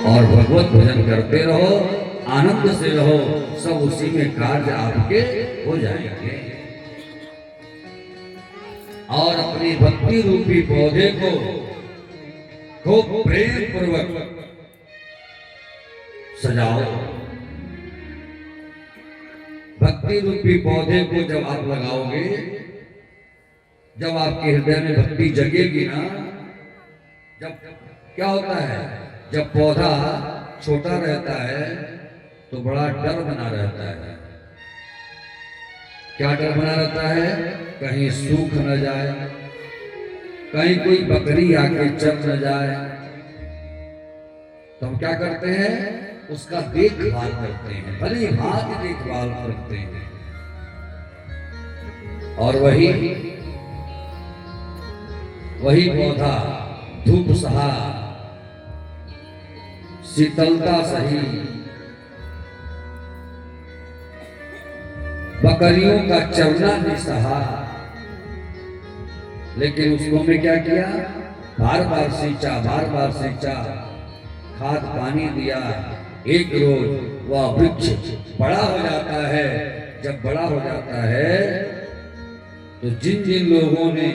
और भगवत भजन करते रहो, आनंद से रहो, सब उसी में कार्य आपके हो जाएंगे। और अपनी भक्ति रूपी पौधे को खूब प्रेम पूर्वक सजाओ। भक्ति रूपी पौधे को जब आप लगाओगे, जब आपके हृदय में भक्ति जगेगी ना, जब क्या होता है, जब पौधा छोटा रहता है तो बड़ा डर बना रहता है। क्या डर बना रहता है? कहीं सूख न जाए, कहीं कोई बकरी आके चर न जाए। तो हम क्या करते हैं? उसका देखभाल करते हैं, भली भांति देखभाल करते हैं। और वही पौधा धूप सहा, शीतलता सही, बकरियों का चरना भी सहा, लेकिन उसको मैं क्या किया? बार बार सींचा, खाद पानी दिया। एक रोज वह वृक्ष बड़ा हो जाता है। जब बड़ा हो जाता है तो जिन जिन लोगों ने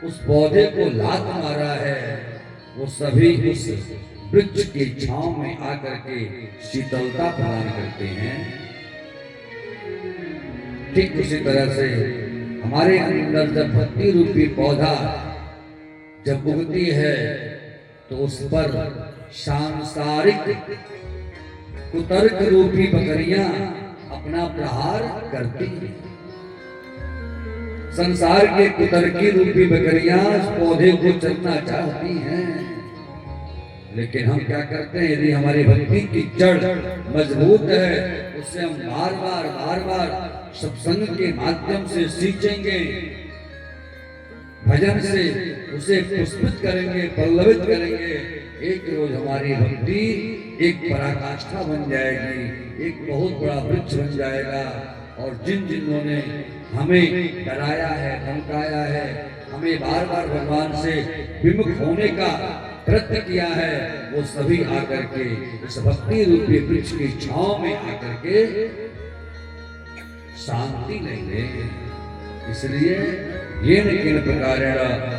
उस पौधे को लात मारा है, वो सभी उस वृक्ष की छांव में आकर के शीतलता प्रदान करते हैं। ठीक उसी तरह से हमारे अंदर जब भक्ति रूपी पौधा जब उगती है तो उस पर सांसारिक कुतर्क रूपी बकरियां अपना प्रहार करती हैं। संसार के कुतर्की रूपी बकरियां इस पौधे को चरना चाहती हैं, लेकिन हम क्या करते हैं? यदि हमारी भक्ति की जड़ मजबूत है, उससे हम बार बार सत्संग के माध्यम से सींचेंगे, भजन से उसे पुष्पित करेंगे, पल्लवित करेंगे। एक रोज हमारी भक्ति एक पराकाष्ठा बन जाएगी, एक बहुत बड़ा वृक्ष बन जाएगा। और जिन जिन्हों ने हमें डराया है, धमकाया है, हमें बार बार भगवान से विमुख होने का प्रयत्न किया है, वो सभी आकर के इस भक्ति रूपी वृक्ष की छांव में आकर के शांति लेंगे। इसलिए ये न किन प्रकार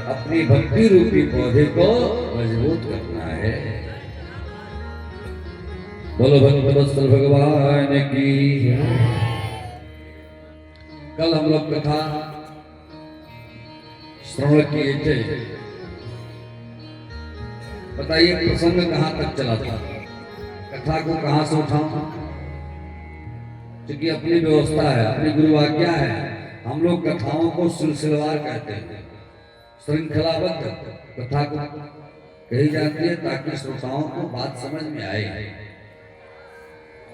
अपनी भक्ति रूपी पौधे को मजबूत करना है। बोलो भगवत भगवान की। कल हम लोग कथा श्रवण किए थे। बताइए प्रसंग कहां तक चला था? कथा को कहां से उठाऊं? क्योंकि अपनी व्यवस्था है, अपनी गुरु आज्ञा है। हम लोग कथाओं को सिलसिलेवार कहते हैं, श्रृंखलाबद्ध कथा को कही जाती है ताकि श्रोताओं को बात समझ में आए।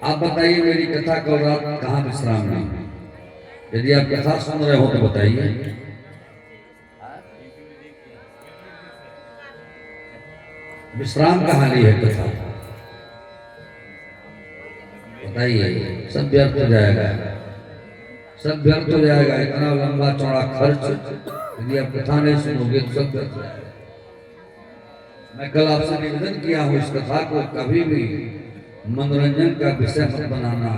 आप बताइए मेरी कथा कल रात कहाँ विश्राम नहीं? यदि आप कथा सुन रहे हो तो बताइए। विश्राम कहाँ ली है कथा? बताइए। सब व्यर्थ हो जाएगा, सब व्यर्थ हो जाएगा। इतना लंबा चौड़ा खर्च यदि आप कथा नहीं सुनोगे तो सब व्यर्थ हो जाएगा। मैं कल आपसे निवेदन किया हूँ, इस कथा को कभी भी मनोरंजन का विषय मत बनाना।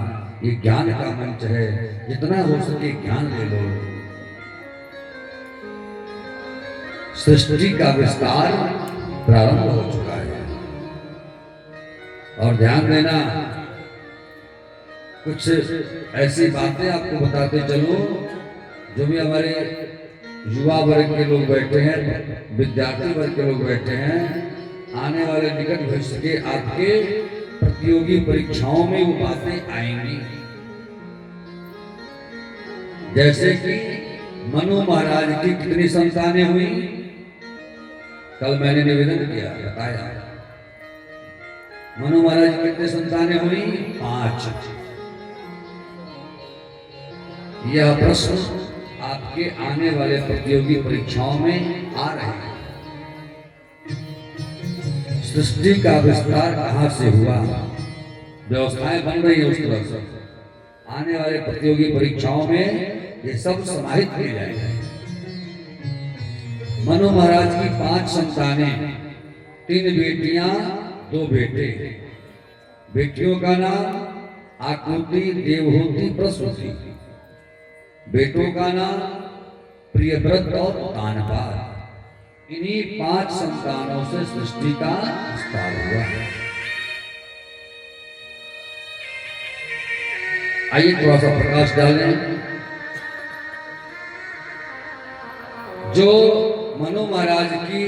ये ज्ञान का मंच है, जितना हो सके ज्ञान ले लो। सृष्टि का विस्तार प्रारंभ हो चुका है। और ध्यान देना, कुछ ऐसी बातें आपको बताते चलो जो भी हमारे युवा वर्ग के लोग बैठे हैं, विद्यार्थी वर्ग के लोग बैठे हैं, आने वाले निकट भविष्य के आपके प्रतियोगी परीक्षाओं में वो बातें आएंगी। जैसे कि मनु महाराज की कितनी संतानें हुई? कल मैंने निवेदन किया, बताया। मनु महाराज की कितनी संतानें हुई? 5। यह प्रश्न आपके आने वाले प्रतियोगी परीक्षाओं में आ रहे हैं। सृष्टि का विस्तार कहां से हुआ? व्यवस्थाएं बन रही है उस तरह से। आने वाले प्रतियोगी परीक्षाओं में ये सब समाहित किए जाएंगे। मनु महाराज की 5 संतानें, 3 बेटियां दो बेटे। बेटियों का नाम आकृति, देवहूति, प्रसूति। बेटों का नाम प्रियव्रत और तानपाल। इन्हीं 5 संतानों से सृष्टि का विस्तार हुआ है। आइए थोड़ा सा प्रकाश डालें। जो मनु महाराज की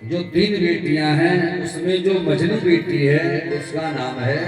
जो 3 बेटियां हैं, उसमें जो मझली बेटी है उसका नाम है